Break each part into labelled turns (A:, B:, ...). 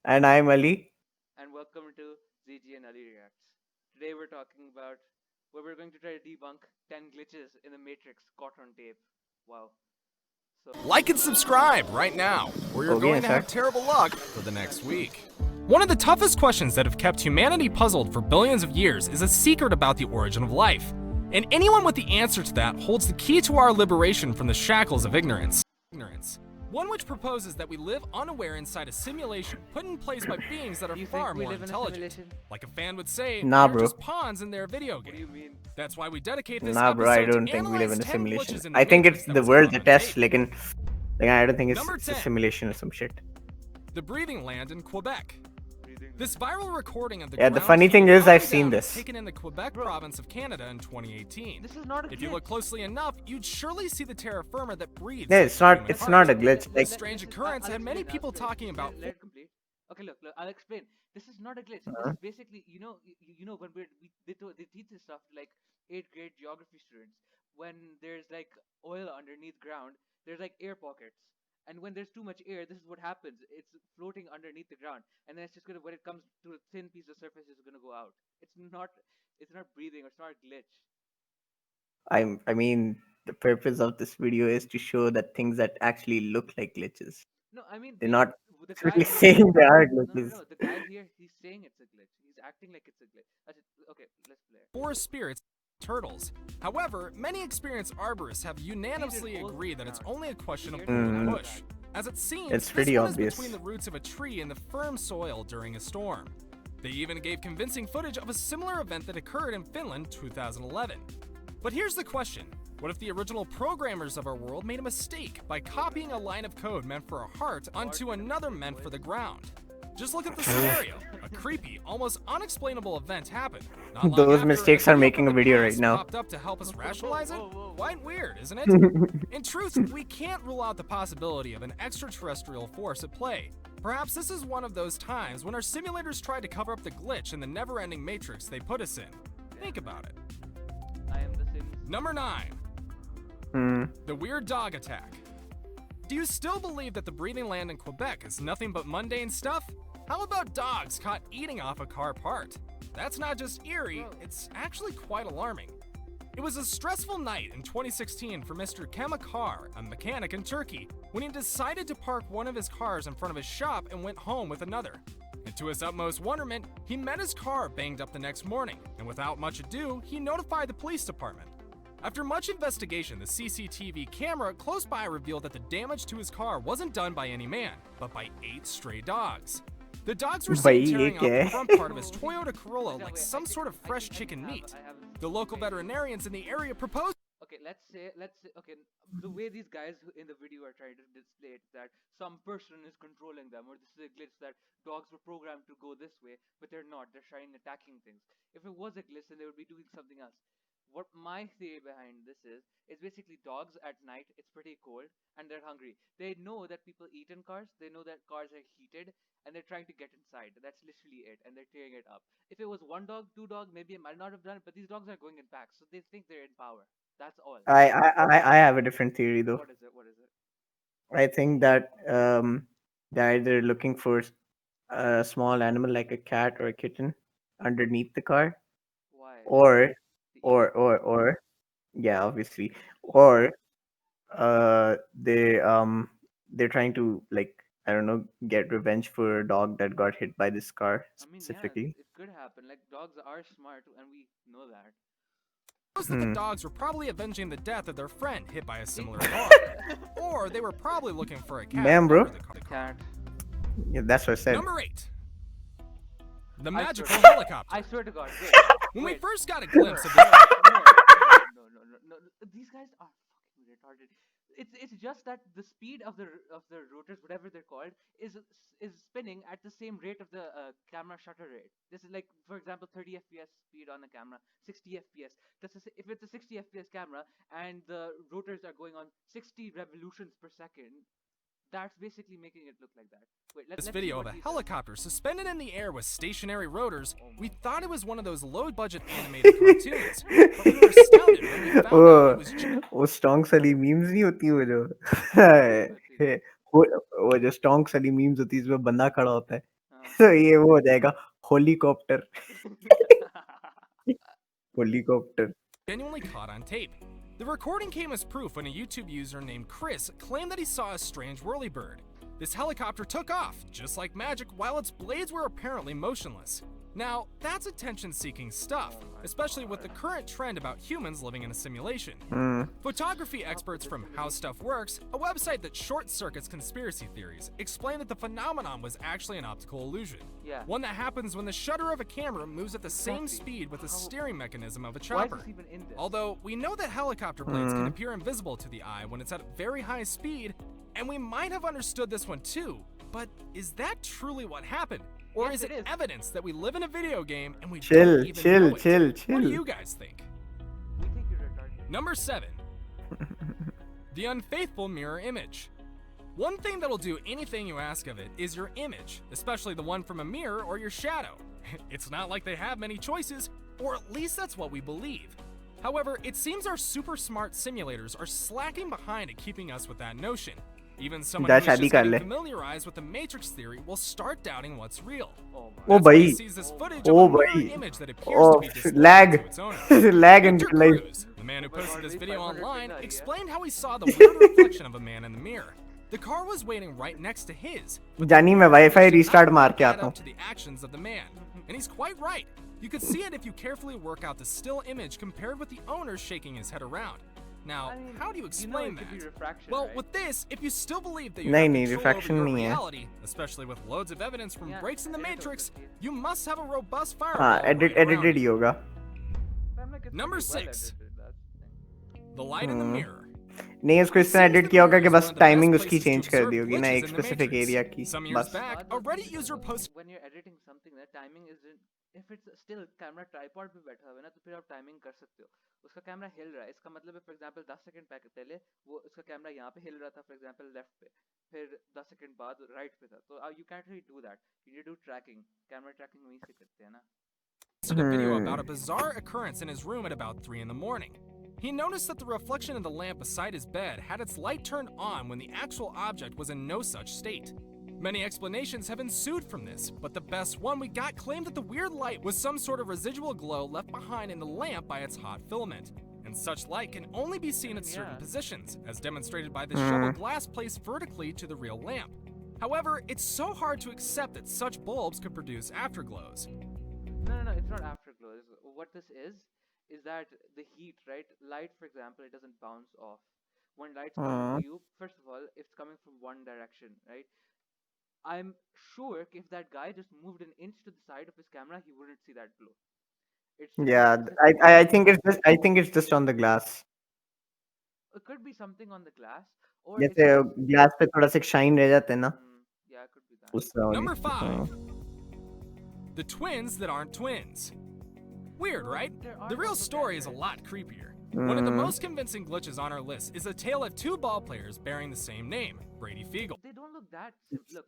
A: And I'm Ali.
B: And welcome to ZG and Ali Reacts. Today we're talking about where we're going to try to debunk 10 glitches in the Matrix caught on tape. Wow. So,
C: Like and subscribe right now, or you're
A: Okay,
C: going to
A: sir.
C: have terrible luck for the next week. One of the toughest questions that have kept humanity puzzled for billions of years is a secret about the origin of life. And anyone with the answer to that holds the key to our liberation from the shackles of ignorance. One which proposes that we live unaware inside a simulation put in place by beings that are
B: do you
C: far
B: think we
C: more
B: live in a
C: intelligent.
B: simulation?
C: Like a fan would say,
A: Nah,
C: we are
A: bro.
C: just pawns in their video
B: What
C: game.
B: do you mean?
C: That's why we dedicate this
A: Nah, bro. I
C: episode to
A: don't think we live
C: analyze
A: in a
C: 10
A: simulation.
C: glitches in the
A: I think
C: Matrix
A: it's
C: that
A: the
C: was
A: world,
C: caught
A: the
C: on
A: test.
C: tape.
A: I don't think
C: Number
A: it's a
C: 10.
A: simulation or some shit.
C: The breathing land in Quebec.
B: Breathing.
C: This viral recording of the
A: Yeah, the
C: ground
A: funny thing
C: heaving
A: is,
C: up
A: I've
C: and
A: seen
C: down was
A: this.
C: taken in the Quebec province of Canada in 2018.
B: This is not a
C: If you
B: glitch.
C: look closely enough, you'd surely see the terra firma that breathes.
A: Yeah,
C: like
A: it's
C: the
A: not.
C: human
A: It's
C: heart.
A: not a glitch.
C: This
A: Like,
C: strange occurrence had many people talking about.
B: Let it complete. Okay, look, I'll explain. This is not a glitch. This
A: uh,
B: is basically, when they teach this stuff to like 8th grade geography students. When there's like oil underneath ground, there's like air pockets. And when there's too much air, this is what happens. It's floating underneath the ground, and then it's just gonna when it comes to a thin piece of surface, it's gonna go out. It's not breathing. Or it's not a glitch.
A: I mean, the purpose of this video is to show that things that actually look like glitches.
B: No, I mean
A: They're not
B: the guy
A: strictly
B: here.
A: saying they are
B: No, no,
A: glitches.
B: no. The guy here, he's saying it's a glitch. He's acting like it's a glitch. Okay, let's play.
C: Forest spirits, turtles. However, many experienced arborists have unanimously
B: holes in
C: agreed
B: the
C: that it's
B: ground.
C: only a question of
B: Here,
C: pull and
A: Mm,
C: push. As it seems,
A: It's
C: this
A: pretty
C: one is
A: obvious.
C: between the roots of a tree and the firm soil during a storm. They even gave convincing footage of a similar event that occurred in Finland 2011. But here's the question. What if the original programmers of our world made a mistake by copying a line of code meant for a heart onto another meant for the ground? Just look at the scenario. A creepy, almost unexplainable event happened. Not long
A: Those
C: after,
A: mistakes
C: a
A: are
C: video
A: making
C: from
A: a
C: the
A: video right
C: past
A: now.
C: popped up to help us rationalize it.
B: Whoa.
C: Quite weird, isn't it? In truth, we can't rule out the possibility of an extraterrestrial force at play. Perhaps this is one of those times when our simulators try to cover up the glitch in the never-ending matrix they put us in. Think about it.
B: I am the Sims.
C: Number 9.
A: Hmm.
C: The weird dog attack. Do you still believe that the breathing land in Quebec is nothing but mundane stuff? How about dogs caught eating off a car part? That's not just eerie, it's actually quite alarming. It was a stressful night in 2016 for Mr. Kemakar, a mechanic in Turkey, when he decided to park one of his cars in front of his shop and went home with another. And to his utmost wonderment, he met his car banged up the next morning, and without much ado, he notified the police department. After much investigation, the CCTV camera close by revealed that the damage to his car wasn't done by any man, but by 8 stray dogs. The dogs were seen
A: Bhai,
C: tearing
A: ye
C: out the
A: kya hai?
C: front part of his Toyota Corolla
B: Wait,
C: like
B: I
C: some
B: think-
C: sort of
B: I
C: fresh
B: think
C: chicken
B: I
C: meat.
B: have
C: The local veterinarians in the area proposed.
B: Okay, let's say, okay, the way these guys in the video are trying to display it, that some person is controlling them, or this is a glitch that dogs were programmed to go this way, but they're not. They're trying attacking things. If it was a glitch, then they would be doing something else. What my theory behind this is basically dogs at night. It's pretty cold and they're hungry. They know that people eat in cars. They know that cars are heated, and they're trying to get inside. That's literally it, and they're tearing it up. If it was one dog, two dog, maybe it might not have done it, but these dogs are going in packs, so they think they're in power. That's all.
A: I have a different theory though.
B: What is it? What is it?
A: I think that they're either looking for a small animal like a cat or a kitten underneath the car,
B: Why?
A: or
B: To eat it?
A: or yeah, obviously, or they're trying to, like, I don't know, get revenge for a dog that got hit by this car
B: I mean, yeah,
A: specifically.
B: it could happen. Like dogs are smart, and we know that.
C: That the
A: Hmm.
C: dogs were probably avenging the death of their friend hit by a similar car. Or they were probably looking for a cat
A: Damn, bro.
C: under the car.
B: Cat.
A: Yeah, that's what I said.
C: Number 8. The
B: I
C: magical
B: swear to God-
C: helicopter.
B: I swear to God. Wait.
C: When we
B: wait.
C: first got a glimpse of
B: No,
C: this.
B: no. These guys are fucking retarded. It's just that the speed of the rotors, whatever they're called, is spinning at the same rate of the camera shutter rate. This is like, for example, 30 FPS speed on a camera, 60 FPS. If it's a 60 FPS camera and the rotors are going on 60 revolutions per second, that's basically making it look like that. Wait, let's see
C: Video
B: what
C: of a
B: he says.
C: helicopter suspended in the air with stationary rotors,
B: Oh
C: we
B: my
C: thought it was one of those low-budget animated cartoons. But we were astounded when we found out
A: वो
C: it was
A: वो stonks वाली memes नहीं होती, वो जो
B: I've seen that.
A: वो वो जो स्टोंक्स वाली मीम्स होती है जिसमें बंदा खड़ा होता है, तो ये वो हो जाएगा helicopter helicopter
C: Genuinely caught on tape. The recording came as proof when a YouTube user named Chris claimed that he saw a strange whirlybird. This helicopter took off, just like magic, while its blades were apparently motionless. Now, that's attention-seeking stuff, especially with the current trend about humans living in a simulation. Photography experts from How Stuff Works, a website that short-circuits conspiracy theories, explain that the phenomenon was actually an optical illusion.
B: Yeah.
C: One that happens when the shutter of a camera moves at the same speed with the steering mechanism of a
B: Why is
C: chopper.
B: this even in this?
C: Although, we know that helicopter blades can appear invisible to the eye when it's at very high speed, and we might have understood this one too, but is that truly what happened? Or
B: Yes,
C: is it
B: it is.
C: evidence that we live in a video game and we
A: Chill,
C: don't even
A: chill,
C: know it?
A: chill,
C: What do
A: chill.
C: you guys think?
B: We think you're retarded.
C: Number 7. The unfaithful mirror image. One thing that'll do anything you ask of it is your image, especially the one from a mirror or your shadow. It's not like they have many choices, or at least that's what we believe. However, it seems our super smart simulators are slacking behind at keeping us with that notion. Even someone
A: जा
C: who's
A: शादी
C: just
A: कर
C: getting
A: ले
C: familiarized with the Matrix theory will start doubting what's real.
B: Oh my.
A: Oh
C: That's when he
A: भाई
C: sees this footage
A: oh
C: of a mirror
A: भाई
C: image that appears to
A: oh
C: be disloyal
A: lag
C: to its owner.
A: Lag in
C: Victor
A: life
C: Cruz, the man who
B: Oh my
C: posted
B: God,
C: this
B: we
C: video
B: 500
C: online,
B: tonight, yeah?
C: explained how he saw the weird reflection of a man in the mirror. The car was waiting right next to his. but the
A: जानी मैं
C: mirror
A: wifi
C: image did
A: restart
C: not
A: मार के
C: add
A: आता
C: up
A: हूँ
C: to the actions of the man. And he's quite right. You could see it if you carefully work out the still image compared with the owner shaking his head around. Now,
B: I mean,
C: how do you explain
B: it could be
C: that?
B: refraction,
C: Well,
B: right?
C: with this, if you still believe that you
A: नहीं
C: have
A: नहीं
C: control over
A: refraction
C: your
A: नहीं है
C: reality, especially with loads of evidence from
B: Yeah,
C: breaks in the
B: it is
C: Matrix,
B: okay.
C: you must have a robust
A: हाँ
C: firewall
A: edit
C: right around
A: edited he
C: you.
A: होगा
B: I'm like, it's
C: Number
B: pretty well
C: 6.
B: edited, that's the thing.
C: The light in the mirror.
A: नहीं उसको
C: It
A: इस तरह
C: seems
A: edit
C: the
A: किया होगा
C: mirror
A: कि
C: is
A: बस
C: one of the best
A: timing उसकी
C: places to
A: चेंज कर
C: observe
A: दी होगी ना
C: glitches
A: एक
C: in the
A: specific
C: Matrix.
A: Area की
C: Some years
A: बस
C: back, a Reddit user posted
B: When you're editing something, the timing isn't. If it's still camera tripod पे बैठा हुआ है ना तो फिर आप टाइमिंग कर सकते हो. उसका कैमरा हिल रहा है. इसका मतलब है फॉर एग्जांपल 10 सेकंड पहले वो उसका कैमरा यहाँ पे हिल रहा था फॉर एग्जांपल लेफ्ट पे. फिर 10 सेकंड बाद राइट पे था. तो you can't really do that. You need to do tracking. Camera tracking वहीं से करते हैं ना.
C: a video about a bizarre occurrence in his room at about 3 in the morning. He noticed that the reflection of the lamp beside his bed had its light turned on when the actual object was in no such state. Many explanations have ensued from this, but the best one we got claimed that the weird light was some sort of residual glow left behind in the lamp by its hot filament. And such light can only be seen at certain positions, as demonstrated by the shovel glass placed vertically to the real lamp. However, it's so hard to accept that such bulbs could produce afterglows.
B: No, it's not afterglow. What this is that the heat, right? Light, for example, it doesn't bounce off. When light's coming to you, first of all, if it's coming from one direction, right? I'm sure if that guy just moved an inch to the side of his camera, he wouldn't see that glow. It's just
A: Yeah,
B: that
A: I think it's just on the glass.
B: it could be something on the glass, or it's
A: जैसे
B: just
A: glass पे थोड़ा सा shine रह जाते हैं ना
B: yeah, it could be that.
A: उस तरह
C: Number
A: वाली
C: 5. The twins that aren't twins. Weird, right? The real story is a lot creepier. One of the most convincing glitches on our list is a tale of two ball players bearing the same name, Brady Fiegel.
B: They don't look that.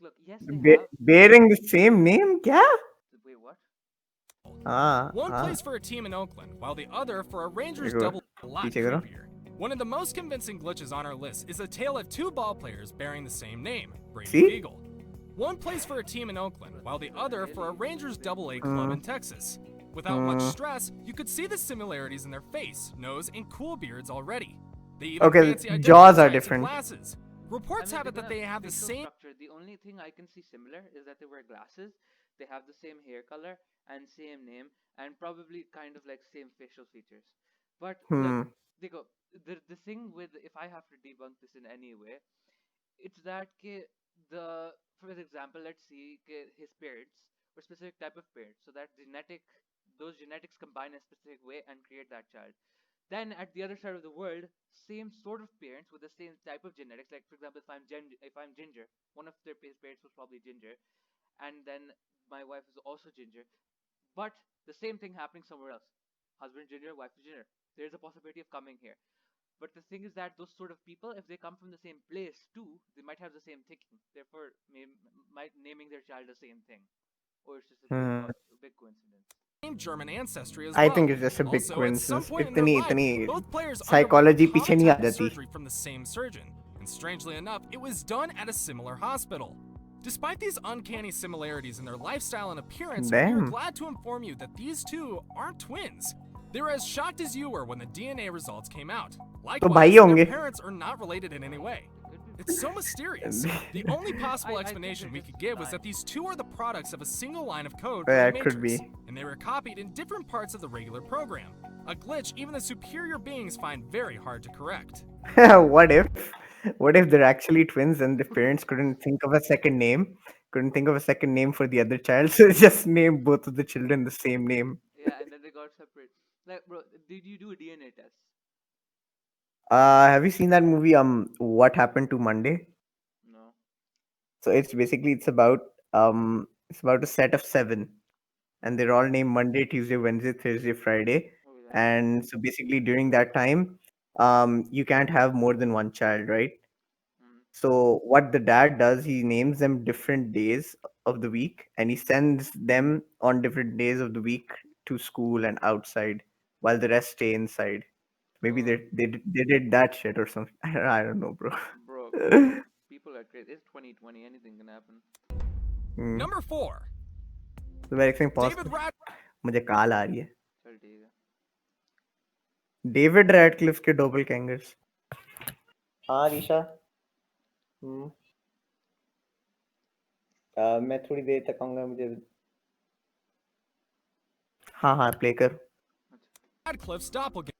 B: Look. Yes, they have.
A: bearing the same name क्या
B: Wait, what?
C: One plays for a team in Oakland, while the other for a Rangers
A: देखो,
C: double. A lot
A: पीछे करो।
C: creepier. One of the most convincing glitches on our list is a tale of two ball players bearing the same name, Brady
A: See?
C: Fiegel. One plays for a team in Oakland, while the other for a Rangers AA club in Texas. Without much stress, you could see the similarities in their face, nose, and cool beards already. They even
A: Okay,
C: fancy identity
A: jaws are
C: tags and
A: different.
C: glasses. Reports have it that they have the
B: facial
C: same
B: structure. The only thing I can see similar is that they wear glasses. They have the same hair color and same name, and probably kind of like same facial features. But look, देखो, the thing with if I have to debunk this in any way, it's that for example, let's see his parents were specific type of parents, so that those genetics combine a specific way and create that child. Then at the other side of the world, same sort of parents with the same type of genetics. Like for example, if I'm ginger, one of their parents was probably ginger, and then my wife is also ginger, but the same thing happening somewhere else. Husband ginger, wife is ginger. There's a possibility of coming here. But the thing is that those sort of people, if they come from the same place too, they might have the same thinking. Therefore, might naming their child the same thing, or it's just a big coincidence.
C: German ancestry as
A: I
C: well.
A: think it's just a big
C: Also, at some
A: coincidence.
C: point in their
A: इतनी
C: life, both players
A: psychology
C: underwent
A: पीछे नहीं आ
C: common type of
A: जाती.
C: surgery from the same surgeon, and strangely enough, it was done at a similar hospital. Despite these uncanny similarities in their lifestyle and appearance, we are
A: Damn.
C: glad to inform you that these two aren't twins. They were as shocked as you were when the DNA results came out. Likewise,
A: bhai
C: their
A: honge.
C: parents are not related in any way. It's so mysterious. The only possible
B: I think
C: explanation
B: they're
C: we
B: just
C: could give was that
B: lying.
C: these two are the products of a single line of code for
A: Yeah,
C: the
A: it could
C: Matrix,
A: be.
C: and they were copied in different parts of the regular program. A glitch even the superior beings find very hard to correct.
A: What if? What if they're actually twins and the parents couldn't think of a second name? Couldn't think of a second name for the other child, so they just named both of the children the same name.
B: Yeah, and then they got separate. Like, bro, did you do a DNA test?
A: Have you seen that movie? What Happened to Monday?
B: No.
A: So it's about a set of 7, and they're all named Monday, Tuesday, Wednesday, Thursday, Friday.
B: Okay, then.
A: And so basically during that time, you can't have more than one child, right?
B: Mm.
A: So what the dad does, he names them different days of the week, and he sends them on different days of the week to school and outside, while the rest stay inside. Maybe
B: Oh,
A: they did that shit or something. I don't know, bro.
B: bro, people are crazy. It's 2020. Anything can happen.
C: Number 4.
A: तो मैं एक second pause
C: David
A: कर,
C: Rad.
A: मुझे call आ रही है.
B: चल ठीक है.
A: डेविड रैडक्लिफ के डोपलगैंगर्स. हाँ रीशा. मैं थोड़ी देर तक आऊंगा. मुझे हाँ प्ले कर.
C: Radcliffe's doppelgangers.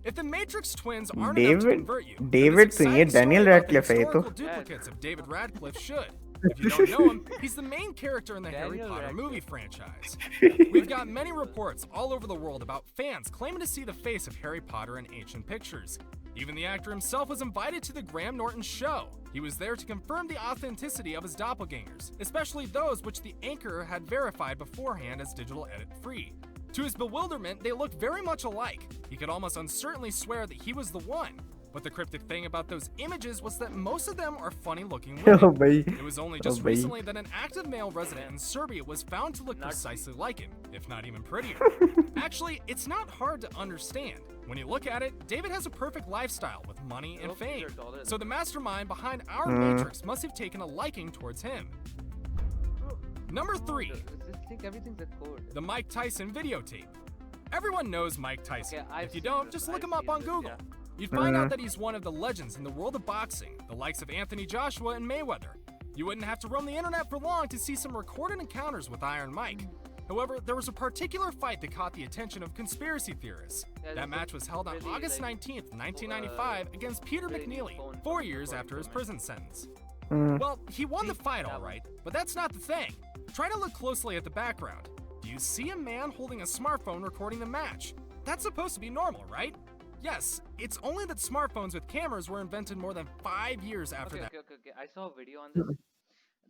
C: If the Matrix twins aren't enough to
A: David
C: convert you, then
A: David
C: this
A: तो ये
C: exciting story
A: Daniel
C: about the
A: Radcliffe है ये तो.
C: historical duplicates of David Radcliffe should. If you don't know him, he's the main character in the Harry
B: Daniel
C: Potter
B: Radcliffe.
C: movie franchise. We've got many reports all over the world about fans claiming to see the face of Harry Potter in ancient pictures. Even the actor himself was invited to the Graham Norton show. He was there to confirm the authenticity of his doppelgangers, especially those which the anchor had verified beforehand as digital edit free. To his bewilderment, they looked very much alike. He could almost uncertainly swear that he was the one. But the cryptic thing about those images was that most of them are funny-looking
A: Oh,
C: women.
A: bhai.
C: It was only just
A: bhai.
C: recently that an active male resident in Serbia was found to look precisely like him, if not even prettier. Actually, it's not hard to understand. When you look at it, David has a perfect lifestyle with money and
B: Look, these
C: fame.
B: are dollars.
C: So the mastermind behind our Matrix must have taken a liking towards him. Number 3.
B: Just think everything's a code.
C: The Mike Tyson videotape. Everyone knows Mike Tyson.
B: Okay, I've
C: If you
B: seen
C: don't,
B: this,
C: just look
B: I've
C: him up
B: seen
C: on
B: this,
C: Google.
B: yeah.
C: You'd find out that he's one of the legends in the world of boxing, the likes of Anthony Joshua and Mayweather. You wouldn't have to roam the internet for long to see some recorded encounters with Iron Mike. However, there was a particular fight that caught the attention of conspiracy theorists.
B: Yeah,
C: That
B: this
C: match was held on
B: really,
C: August
B: like,
C: 19th, 1995 against Peter
B: really neat
C: McNeely,
B: phone
C: 4
B: for
C: years
B: recording
C: after his
B: from it.
C: prison sentence.
A: Hmm.
C: Well, he won the
B: See,
C: fight
B: that
C: all
B: one.
C: right, but that's not the thing. Try to look closely at the background. Do you see a man holding a smartphone recording the match? That's supposed to be normal, right? Yes, it's only that smartphones with cameras were invented more than 5 years after
B: Okay,
C: that.
B: okay. I saw a video on this.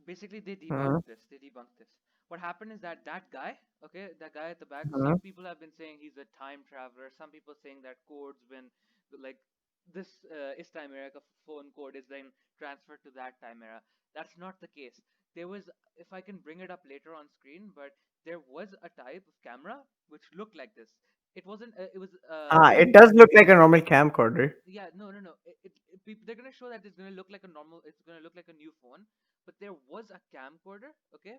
B: Basically, they debunked this. They debunked this. What happened is that guy, okay, that guy at the back. Some people have been saying he's a time traveler. Some people saying that code's been like this is time era phone code is then transferred to that time era. That's not the case. There was, if I can bring it up later on screen, but there was a type of camera which looked like this. It wasn't. It was.
A: It does look like a normal camcorder.
B: Yeah, no. They're gonna show that it's gonna look like a normal. It's gonna look like a new phone. But there was a camcorder. Okay.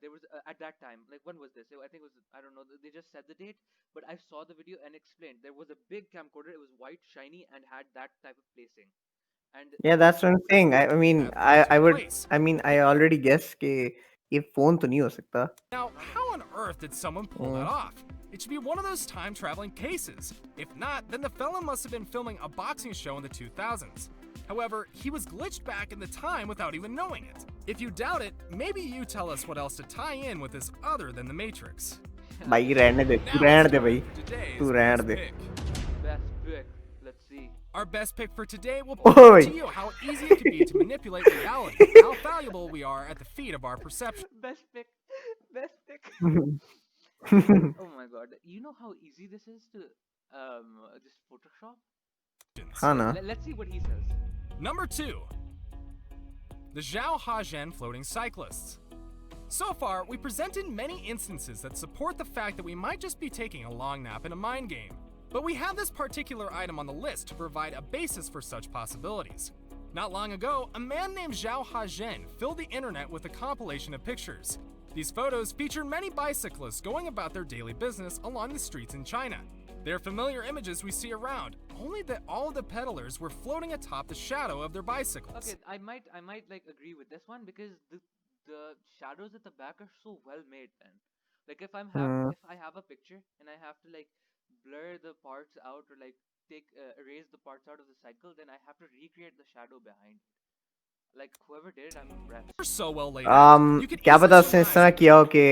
B: There was at that time. Like when was this? I think it was. I don't know. They just said the date. But I saw the video and explained. There was a big camcorder. It was white, shiny, and had that type of placing. And
A: Yeah, that's what I'm saying. I mean,
C: That
A: I would.
C: place.
A: I mean, I already guess कि ये phone तो नहीं हो सकता.
C: Now, how on earth did someone pull that off? It should be one of those time traveling cases. If not, then the fella must have been filming a boxing show in the 2000s. However, he was glitched back in the time without even knowing it. If you doubt it, maybe you tell us what else to tie in with this other than the Matrix.
A: भाई रहने दे.
C: Now
A: तू रहने
C: it's
A: they
C: time
A: भाई.
C: for today's
A: तू रहने
C: best
A: they.
C: pick.
B: best pick. Let's see.
C: Our best pick for today will
A: Oi.
C: prove to you how easy it can be to manipulate reality, and how valuable we are at the feet of our perception.
B: Best pick. Best pick. Oh my god. You know how easy this is to just Photoshop?
A: हाँ ना.
B: Let's see what he says.
C: Number 2. The Zhao Hajian floating cyclists. So far, we presented many instances that support the fact that we might just be taking a long nap in a mind game. But we have this particular item on the list to provide a basis for such possibilities. Not long ago, a man named Zhao Hazhen filled the internet with a compilation of pictures. These photos feature many bicyclists going about their daily business along the streets in China. They're familiar images we see around, only that all of the peddlers were floating atop the shadow of their bicycles.
B: Okay, I might like agree with this one because the shadows at the back are so well made, man. Like
A: Hmm.
B: if I have a picture and I have to like blur the parts out or like take erase the parts out of the cycle, then I have to recreate the shadow behind it. Like whoever did it, I'm
C: They're
B: impressed.
C: so well laid out, you could
A: क्या
C: easily
A: पता उसने इस
C: surmise
A: तरह
C: that
A: किया हो कि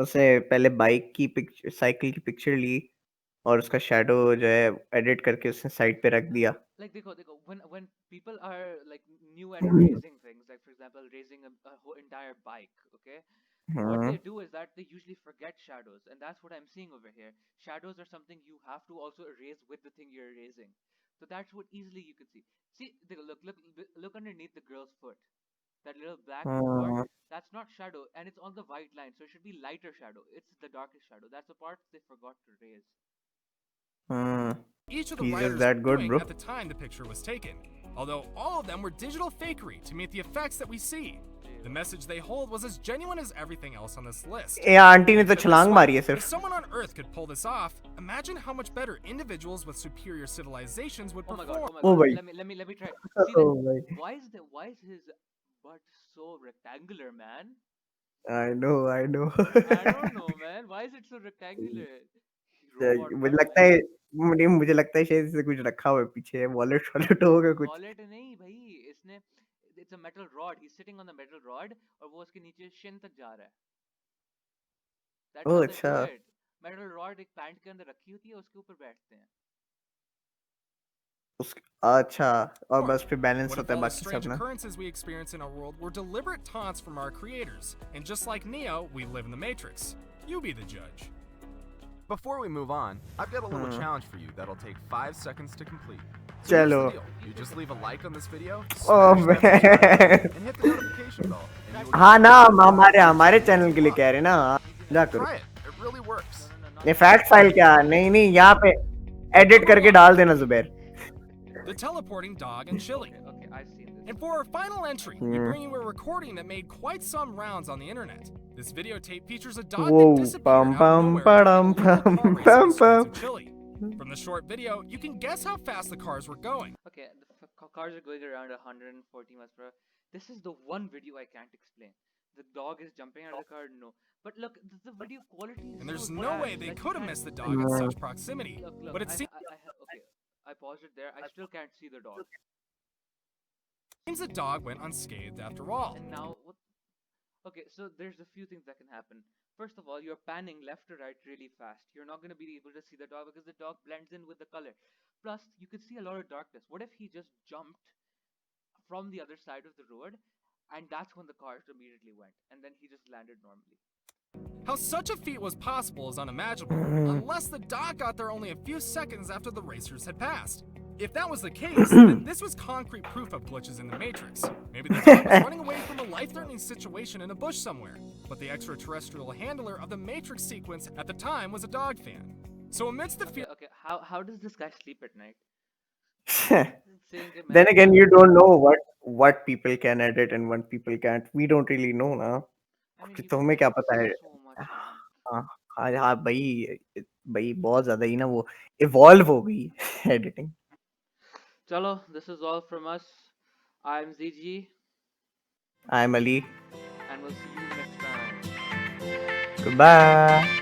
A: उसने पहले बाइक की पिक्चर साइकिल की पिक्चर ली और उसका शैडो जो है एडिट करके उसने साइड पे रख दिया।
B: Like देखो when people are like new at raising things, like for example raising a whole entire bike, okay, what
A: hmm
B: they do is that they usually forget shadows, and that's what I'm seeing over here. Shadows are something you have to also erase with the thing you're erasing, so that's what easily you can see. See, look underneath the girl's foot, that little black dot,
A: hmm
B: that's not shadow, and it's on the white line, so it should be lighter shadow. It's the darkest shadow. That's the part they forgot to raise.
A: Hmm
C: each of the
A: he's just
C: writers
A: that
C: were
A: good,
C: doing
A: bro.
C: at the time the picture was taken, although all of them were digital fakery to meet the effects that we see. The message they hold was as genuine as everything else on this list.
A: ये aunty ने तो
C: Put it this
A: छलांग
C: way,
A: मारी है
C: if
A: सिर्फ।
C: someone on Earth could pull this off, imagine how much better individuals with superior civilizations would perform.
B: Oh my
A: oh
B: god,
A: भाई,
B: let me try. See
A: oh
B: that,
A: भाई,
B: why is his butt so rectangular, man?
A: I know
B: I don't know, man. Why is it so rectangular? Robot
A: मुझे
B: butt,
A: लगता
B: man.
A: है मुझे लगता है शायद इससे कुछ रखा हुआ है पीछे, वॉलेट वॉलेट होगा कुछ।
B: Wallet नहीं भाई, इसने it's a metal rod. He's sitting on the metal rod और वो उसके नीचे shin तक जा रहा है. That's
A: ओह
B: how they
A: अच्छा,
B: do it. Metal rod एक पैंट के अंदर रखी होती है, उसके ऊपर बैठते हैं.
A: उस अच्छा, और
C: What
A: बस पे बैलेंस
C: if
A: होता है
C: all the
A: बाकी
C: strange
A: सब ना।
C: occurrences we experience in our world were deliberate taunts from our creators? And just like Neo, we live in the Matrix. You be the judge.
D: Before we move on, I've got a little
A: hmm
D: challenge for you that'll take 5 seconds to complete. So here's
A: चलो।
D: the deal. You just leave a like on this video,
A: oh
D: smash that subscribe button,
A: मैं
D: and hit the notification bell, and you will get
A: हाँ ना,
D: notified
A: हम
D: when
A: हमारे
D: I
A: हमारे
D: post
A: channel
D: videos
A: के
D: go
A: लिए
D: live.
A: कह रहे ना, जा करो।
D: Try it. It really works.
B: No,
A: ये
B: not
A: फैक्ट फाइल क्या? नहीं नहीं, यहाँ पे
C: To
A: एडिट
C: move
A: करके
C: on,
A: डाल देना Zubair.
C: the teleporting dog and chili.
B: okay, I've seen this.
C: And for our final entry, we
A: hmm
C: bring you a recording that made quite some rounds on the internet. This videotape features a dog
A: वो
C: that disappeared
A: पम
C: out of
A: पम
C: nowhere during
A: पड़म
C: a local
A: पम
C: car race on
A: पम
C: the streets of
A: पम।
C: Chile. From the short video, you can guess how fast the cars were going.
B: Okay, the cars are going around 140 miles per hour. This is the one video I can't explain. The dog is jumping out of the car, no. But look, the video quality is
C: And
B: so
C: there's no
B: trash.
C: way they
B: Like you
C: could have
B: can't
C: missed the dog at
A: hmm
C: such proximity.
B: look.
C: But it seems
B: Okay. I paused it there. I still can't see the dog.
C: the dog went unscathed after all.
B: And now what? Okay, so there's a few things that can happen. First of all, you're panning left to right really fast. You're not going to be able to see the dog because the dog blends in with the color. Plus, you could see a lot of darkness. What if he just jumped from the other side of the road, and that's when the cars immediately went, and then he just landed normally?
C: How such a feat was possible is unimaginable, unless the dog got there only a few seconds after the racers had passed. If that was the case, then this was concrete proof of glitches in the Matrix. Maybe the dog was running away from a life-threatening situation in a bush somewhere, but the extraterrestrial handler of the Matrix sequence at the time was a dog fan. So amidst the fear
B: Okay. How does this guy sleep at night? Saying कि
A: then
B: मैं
A: again, you
B: मैं
A: don't know what people can edit and what people can't. We don't really know ना।
B: I mean,
A: कि
B: you can
A: तुम्हें क्या
B: edit
A: पता है?
B: so much, man.
A: हाँ हाँ हाँ भाई, भाई बहुत ज्यादा ही ना वो इवॉल्व हो गई editing.
B: Chalo, this is all from us. I'm ZG,
A: I am Ali,
B: and we'll see you next time.
A: goodbye.